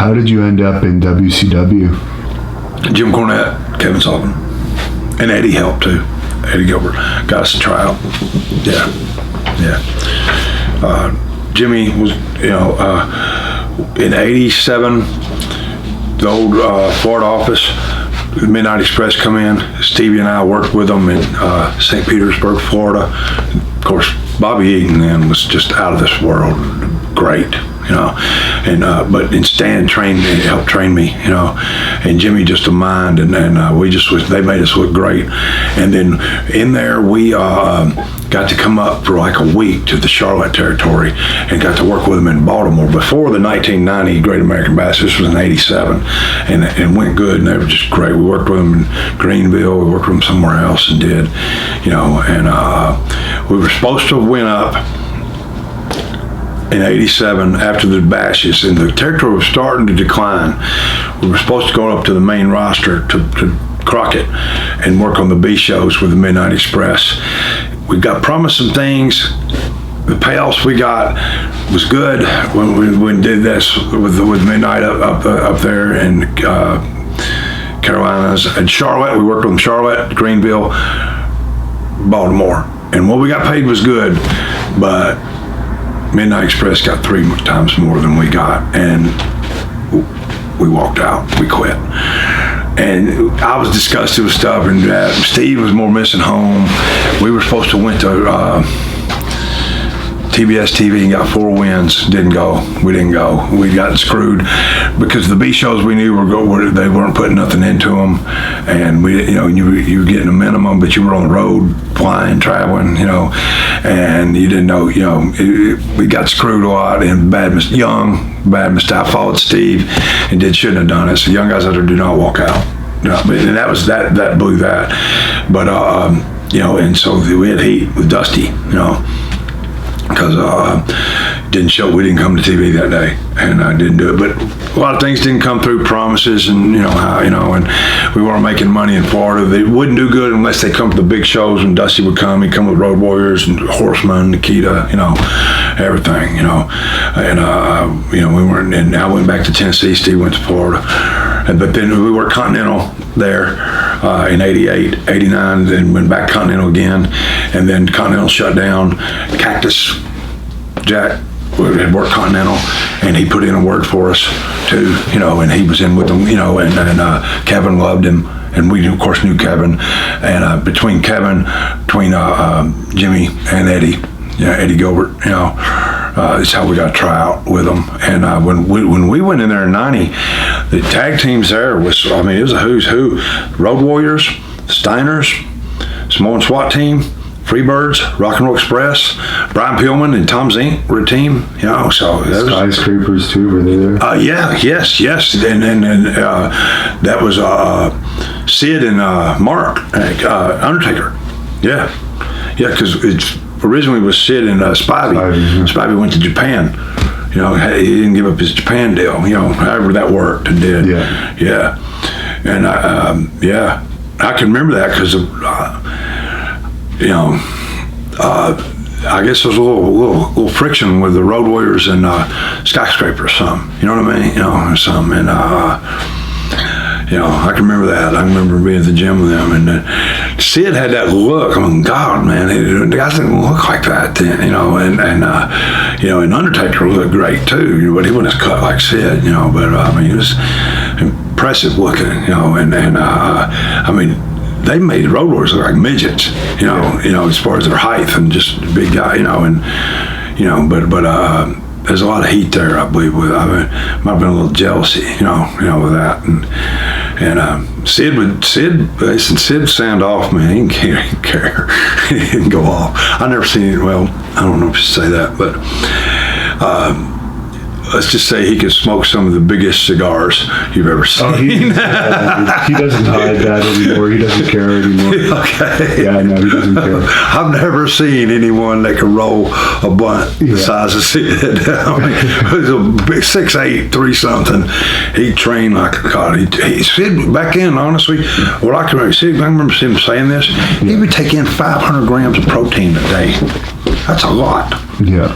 How did you end up in WCW? Jim Cornette, Kevin Sullivan, and Eddie helped too. Eddie Gilbert got us a tryout. Yeah. Jimmy was, in '87, the old Florida office, Midnight Express come in. Stevie and I worked with them in St. Petersburg, Florida. Of course, Bobby Eaton then was just out of this world, great, but Stan helped train me, and Jimmy just a mind, and they made us look great. And then in there we got to come up for like a week to the Charlotte Territory and got to work with them in Baltimore before the 1990 Great American Bash. This was in '87, and went good, and they were just great. We worked with them in Greenville, we worked with them somewhere else, and did, and we were supposed to win up in '87 after the bashes, and the territory was starting to decline. We were supposed to go up to the main roster to Crockett and work on the B shows with the Midnight Express. We got promised some things. The payoffs we got was good when we did this with Midnight up there in Carolinas and Charlotte. We worked on Charlotte, Greenville, Baltimore, and what we got paid was good, but Midnight Express got 3 times more than we got, and we walked out. We quit. And I was disgusted with stuff, and Steve was more missing home. We were supposed to went to TBS TV and got 4 wins. Didn't go. We didn't go. We got screwed because the B shows we knew they weren't putting nothing into them, and you were getting a minimum, but you were on the road, flying, traveling, and you didn't know, we got screwed a lot, and bad mistake. I followed Steve and shouldn't have done it. So young guys out there do not walk out. And that blew that. But and so we had heat with Dusty, because we didn't come to TV that day, and I didn't do it. But a lot of things didn't come through, promises, and and we weren't making money in Florida. They wouldn't do good unless they come to the big shows. When Dusty would come, he'd come with Road Warriors and Horseman, Nikita, everything, and we weren't. And I went back to Tennessee. Steve went to Florida, but then we worked Continental there in '88, '89, then went back Continental again, and then Continental shut down. Cactus Jack had worked Continental, and he put in a word for us too, and he was in with them, and Kevin loved him, and we of course knew Kevin, and between Jimmy and Eddie, Eddie Gilbert, it's how we got a tryout with them. And when we went in there in '90, the tag teams there it was a who's who. Road Warriors, Steiners, Samoan SWAT team, Freebirds, Rock and Roll Express, Brian Pillman and Tom Zink were a team, so Skyscrapers too, were they there? Yes, and that was Sid and Mark Undertaker, because it's originally was Sid and Spivey. Spivey went to Japan, he didn't give up his Japan deal, however that worked and did, and I can remember that because I guess there was a little friction with the Road Warriors and Skyscraper or something. You know what I mean? Or something. And I can remember that. I remember being at the gym with them, and Sid had that look. God, man, the guys didn't look like that then. And Undertaker looked great too. But he wasn't as cut like Sid. But he was impressive looking. They made the Road Warriors look like midgets, as far as their height and just a big guy, but there's a lot of heat there, I believe. Might have been a little jealousy, with that, and Sid would sound off, man. He didn't care. He didn't go off. I never seen it. Well, I don't know if you say that, but. Let's just say he could smoke some of the biggest cigars you've ever seen. Oh, he doesn't hide that anymore. He doesn't care anymore. Okay. Yeah, no, he doesn't care. I've never seen anyone that can roll a blunt the size of Sid. He was a big 6'8", 3-something. He trained like a god. Sid, back in, honestly, what I can remember, Sid, I remember him saying this, he would take in 500 grams of protein a day. That's a lot. Yeah.